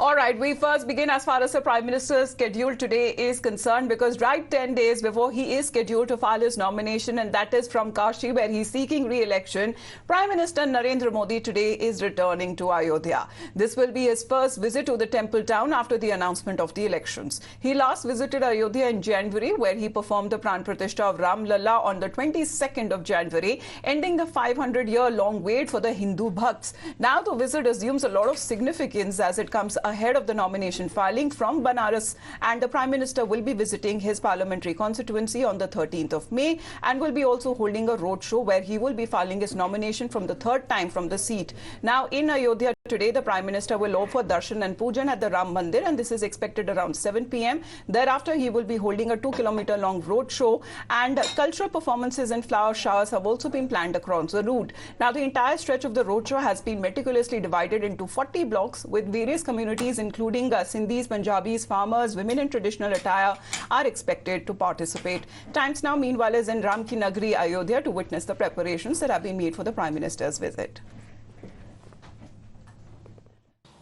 All right, we first begin as far as the Prime Minister's schedule today is concerned, because right 10 days before he is scheduled to file his nomination, and that is from Kashi, where he's seeking re-election, Prime Minister Narendra Modi today is returning to Ayodhya. This will be his first visit to the temple town after the announcement of the elections. He last visited Ayodhya in January, where he performed the Pran Pratishtha of Ram Lalla on the 22nd of January, ending the 500-year-long wait for the Hindu Bhakts. Now the visit assumes a lot of significance as it comes ahead of the nomination filing from Banaras, and the Prime Minister will be visiting his parliamentary constituency on the 13th of May and will be also holding a roadshow where he will be filing his nomination from the third time from the seat. Now in Ayodhya today, the Prime Minister will offer darshan and pujan at the Ram Mandir, and this is expected around 7 p.m. Thereafter, he will be holding a 2-kilometer-long roadshow, and cultural performances and flower showers have also been planned across the route. Now, the entire stretch of the roadshow has been meticulously divided into 40 blocks with various communities, including Sindhis, Punjabis, farmers, women in traditional attire, are expected to participate. Times Now, meanwhile, is in Ram Ki Nagri, Ayodhya, to witness the preparations that have been made for the Prime Minister's visit.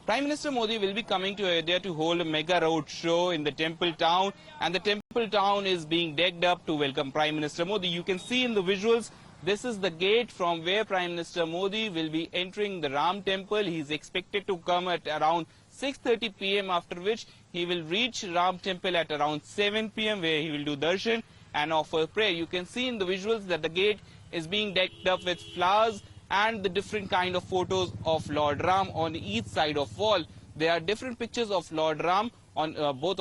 Prime Minister Modi will be coming to Ayodhya to hold a mega road show in the temple town, and the temple town is being decked up to welcome Prime Minister Modi. You can see in the visuals, this is the gate from where Prime Minister Modi will be entering the Ram temple. He is expected to come at around 6:30 p.m. after which he will reach Ram temple at around 7 p.m. where he will do darshan and offer prayer. You can see in the visuals that the gate is being decked up with flowers and the different kind of photos of Lord Ram on each side of wall. There are different pictures of Lord Ram on both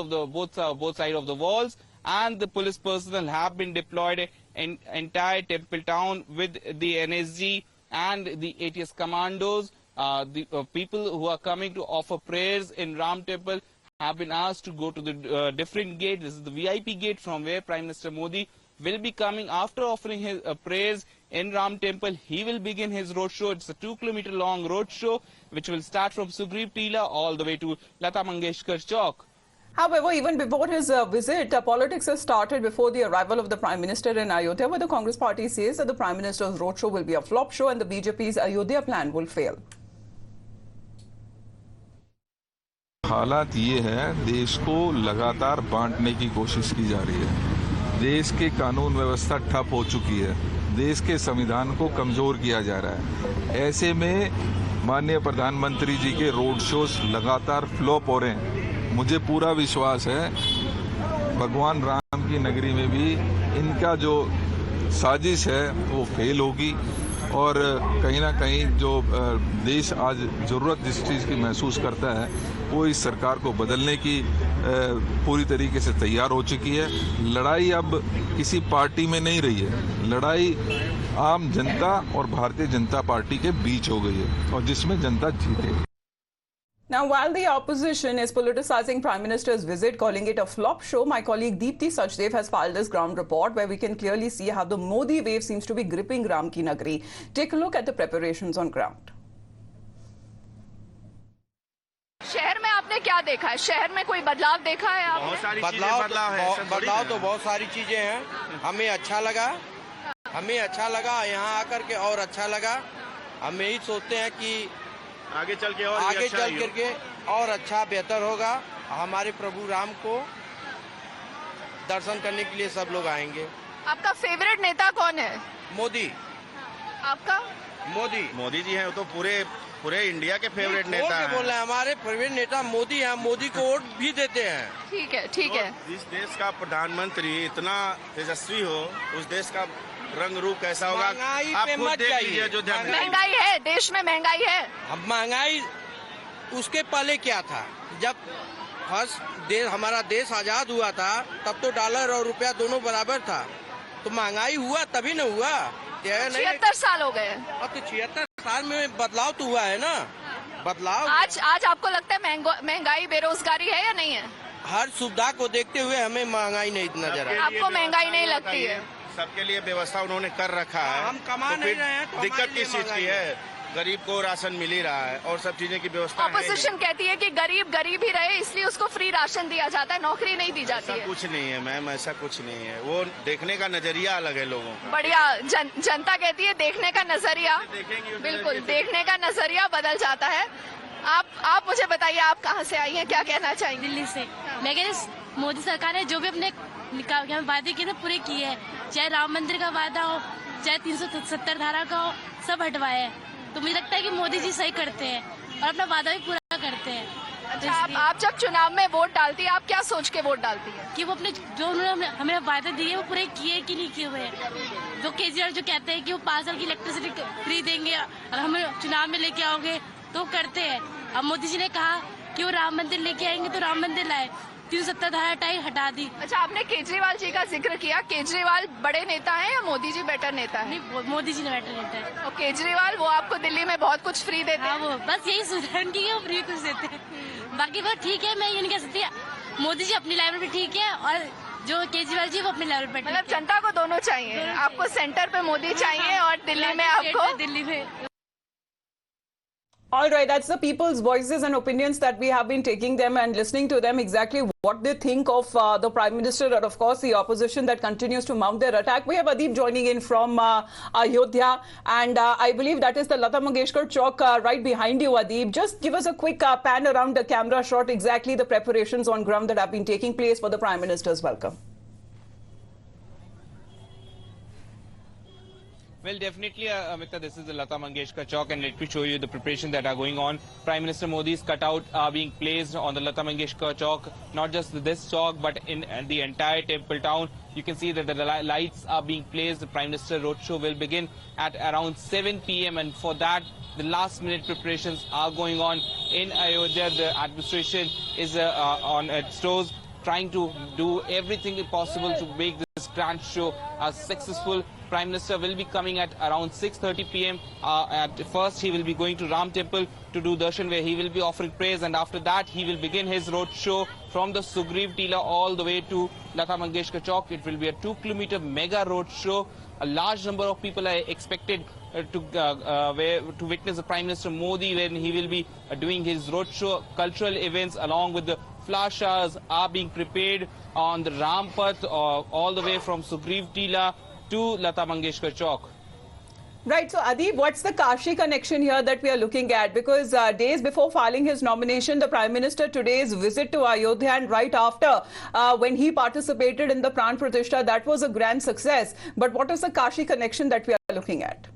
sides of the walls, and the police personnel have been deployed in entire temple town with the NSG and the ATS commandos. The people who are coming to offer prayers in Ram temple have been asked to go to the different gate. This is the VIP gate from where Prime Minister Modi will be coming. After offering his prayers in Ram temple, he will begin his roadshow. It's a 2-kilometer long roadshow which will start from Sugriv Tila all the way to Lata Mangeshkar Chowk. However, even before his visit, politics has started before the arrival of the Prime Minister in Ayodhya, where the Congress party says that the Prime Minister's roadshow will be a flop show and the BJP's Ayodhya plan will fail. हालात ये है, देश को लगातार बांटने की कोशिश की जा रही है। देश के कानून व्यवस्था ठप हो चुकी है, देश के संविधान को कमजोर किया जा रहा है। ऐसे में माननीय प्रधानमंत्री जी के रोड शोज लगातार फ्लॉप हो रहे हैं। मुझे पूरा विश्वास है भगवान राम की नगरी में भी इनका जो साजिश है वो फेल होगी, और कहीं ना कहीं जो देश आज जरूरत जिस चीज़ की महसूस करता है वो इस सरकार को बदलने की पूरी तरीके से तैयार हो चुकी है। लड़ाई अब किसी पार्टी में नहीं रही है, लड़ाई आम जनता और भारतीय जनता पार्टी के बीच हो गई है, और जिसमें जनता जीतेगी। Now, while the opposition is politicizing Prime Minister's visit, calling it a flop show, my colleague Deepti Sachdev has filed this ground report where we can clearly see how the Modi wave seems to be gripping Ram Ki Nagri. Take a look at the preparations on ground. शहर में आपने क्या देखा है? शहर में कोई बदलाव देखा है आपने? बहुत सारी बदलाव तो बहुत सारी चीजें हैं। हमें अच्छा लगा यहाँ आकर के, और अच्छा लगा। हम यही सोचते हैं कि आगे चल करके और अच्छा बेहतर होगा। हमारे प्रभु राम को दर्शन करने के लिए सब लोग आएंगे। आपका फेवरेट नेता कौन है? मोदी। आपका? मोदी जी हैं, वो तो पूरे इंडिया के फेवरेट नेता हैं। बोल रहे हैं हमारे फेवरेट नेता मोदी हैं, मोदी को वोट भी देते हैं। ठीक है। तो जिस देश का प्रधानमंत्री इतना तेजस्वी हो, उस देश का रंग रूप कैसा होगा आप खुद देख लीजिए। जो महंगाई है, देश में महंगाई है। अब महंगाई उसके पहले क्या था? जब हमारा देश आजाद हुआ था तब तो डॉलर और रुपया दोनों बराबर था, तो महंगाई हुआ तभी न हुआ। 76 साल हो गए। अब तो 76 साल में बदलाव तो हुआ है ना। बदलाव आज आपको लगता है महंगाई बेरोजगारी है या नहीं है? हर सुविधा को देखते हुए हमें महंगाई नहीं नजर है। आपको महंगाई नहीं लगती है? सबके लिए व्यवस्था उन्होंने कर रखा है। हम कमा नहीं रहे हैं तो दिक्कत किस चीज की है? गरीब को राशन मिल ही रहा है और सब चीजें की व्यवस्था है। ऑपोजिशन कहती है कि गरीब ही रहे इसलिए उसको फ्री राशन दिया जाता है, नौकरी नहीं दी जाती है। ऐसा कुछ नहीं है मैम, ऐसा कुछ नहीं है। वो देखने का नजरिया अलग है लोगों का। बढ़िया। जनता कहती है देखने का नजरिया, बिल्कुल देखने का नजरिया बदल जाता है। आप मुझे बताइए, आप कहाँ से आई हैं, क्या कहना चाहेंगे? दिल्ली से। मैं कह रही मोदी सरकार ने जो भी अपने वादे किए थे पूरे किए हैं, चाहे राम मंदिर का वादा हो, चाहे 370 धारा का हो, सब हटवाए हैं। तो मुझे लगता है कि मोदी जी सही करते हैं और अपना वादा भी पूरा करते हैं। अच्छा, आप जब चुनाव में वोट डालती है, आप क्या सोच के वोट डालती है? कि वो अपने जो उन्होंने हमें वादे दिए वो पूरे किए कि नहीं किए हुए हैं। जो केजरीवाल जो कहते हैं कि वो 5 साल की इलेक्ट्रिसिटी फ्री देंगे और हमें चुनाव में लेके आओगे, तो करते हैं। अब मोदी जी ने कहा कि वो राम मंदिर लेके आएंगे, तो राम मंदिर लाए, 370 धारा हटा दी। अच्छा, आपने केजरीवाल जी का जिक्र किया, केजरीवाल बड़े नेता हैं या मोदी जी बेटर नेता है? नहीं, मोदी जी ने बेटर नेता है। और केजरीवाल वो आपको दिल्ली में बहुत कुछ फ्री देते हैं। हाँ, वो बस यही सुधारण की है, वो फ्री कुछ देते हैं। बाकी वो ठीक है, मैं ये नहीं कह सकती। मोदी जी अपनी लेवल पे ठीक है और जो केजरीवाल जी वो अपने लेवल पे। मतलब जनता को दोनों चाहिए, आपको सेंटर पे मोदी चाहिए और दिल्ली में आपको दिल्ली में। All right, that's the people's voices and opinions that we have been taking them and listening to them exactly what they think of the Prime Minister and of course the opposition that continues to mount their attack. We have Adeep joining in from Ayodhya and I believe that is the Lata Mangeshkar Chowk right behind you, Adeep. Just give us a quick pan around the camera shot, exactly the preparations on ground that have been taking place for the Prime Minister's welcome. Well, definitely, Amita, this is the Lata Mangeshkar Chowk, and let me show you the preparation that are going on. Prime Minister Modi's cutout are being placed on the Lata Mangeshkar Chowk, not just this chowk, but in the entire temple town. You can see that the lights are being placed. The Prime Minister roadshow will begin at around 7 p.m. and for that, the last-minute preparations are going on in Ayodhya. The administration is on its toes, trying to do everything possible to make this grand show successful. Prime Minister will be coming at around 6:30 p.m. At first, he will be going to Ram Temple to do darshan, where he will be offering prayers, and after that, he will begin his road show from the Sugriv Tila all the way to Lata Mangeshkar Chowk. It will be a 2-kilometer mega road show. A large number of people are expected to witness the Prime Minister Modi when he will be doing his road show. Cultural events along with the flower showers are being prepared on the Ram Path all the way from Sugriv Tila to Lata Mangeshkar Chowk. Right, so Adeep, what's the Kashi connection here that we are looking at? Because days before filing his nomination, the Prime Minister today's visit to Ayodhya and right after when he participated in the Pran Pratishtha, that was a grand success. But what is the Kashi connection that we are looking at?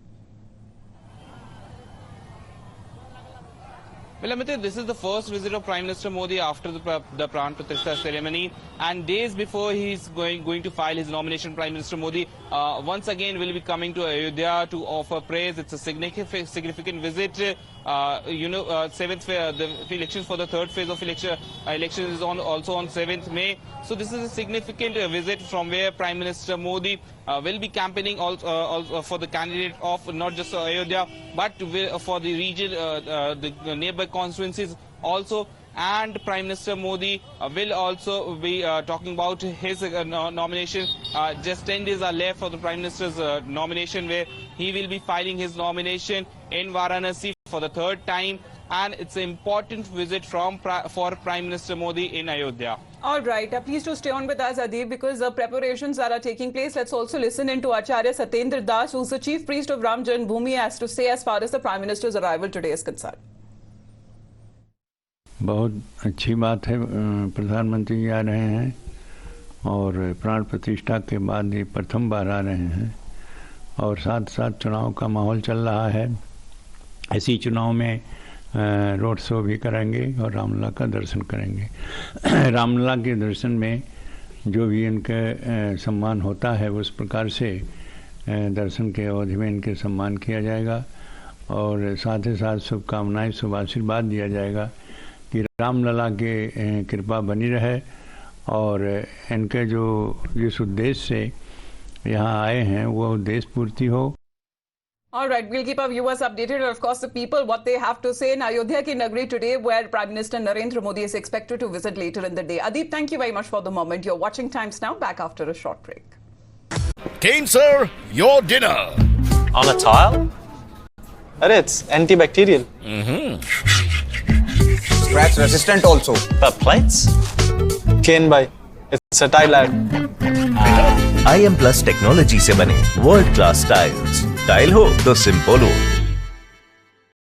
Well, Amita, this is the first visit of Prime Minister Modi after the Pran Pratishtha ceremony, and days before he is going to file his nomination, Prime Minister Modi once again will be coming to Ayodhya to offer praise. It's a significant visit. The elections for the third phase of election is also on 7th May. So this is a significant visit from where Prime Minister Modi will be campaigning also for the candidate of not just Ayodhya but for the region, the nearby constituencies also. And Prime Minister Modi will also be talking about his nomination. Just 10 days are left for the Prime Minister's nomination, where he will be filing his nomination in Varanasi for the third time. And it's an important visit for Prime Minister Modi in Ayodhya. All right, please do stay on with us, Adeep, because the preparations that are taking place. Let's also listen into Acharya Satyendra Das, who's the chief priest of Ram Janmabhoomi, has to say as far as the Prime Minister's arrival today is concerned. बहुत अच्छी बात है, प्रधानमंत्री आ रहे हैं और प्राण प्रतिष्ठा के बाद ये प्रथम बार आ रहे हैं और साथ साथ चुनाव का माहौल चल रहा है। इसी चुनाव में रोड शो भी करेंगे और रामलला का दर्शन करेंगे। रामलला के दर्शन में जो भी इनके सम्मान होता है उस प्रकार से दर्शन के अवधि में इनके सम्मान किया जाएगा और साथ ही साथ शुभकामनाएं, शुभ आशीर्वाद दिया जाएगा कि रामलला के कृपा बनी रहे और इनके जो जिस उद्देश्य से यहाँ आए हैं वो उद्देश्य पूर्ति हो। All right, we'll keep our viewers updated and of course the people what they have to say in Ayodhya ki Nagari today, where Prime Minister Narendra Modi is expected to visit later in the day. Adeep, thank you very much for the moment. You're watching Times Now, back after a short break. Kane sir, your dinner. On a tile? Arey, it's antibacterial. Scratch resistant also. The plates? Kane bhai, it's a tile ad. IM Plus technology से बने world class tiles. Tile हो तो simple हो।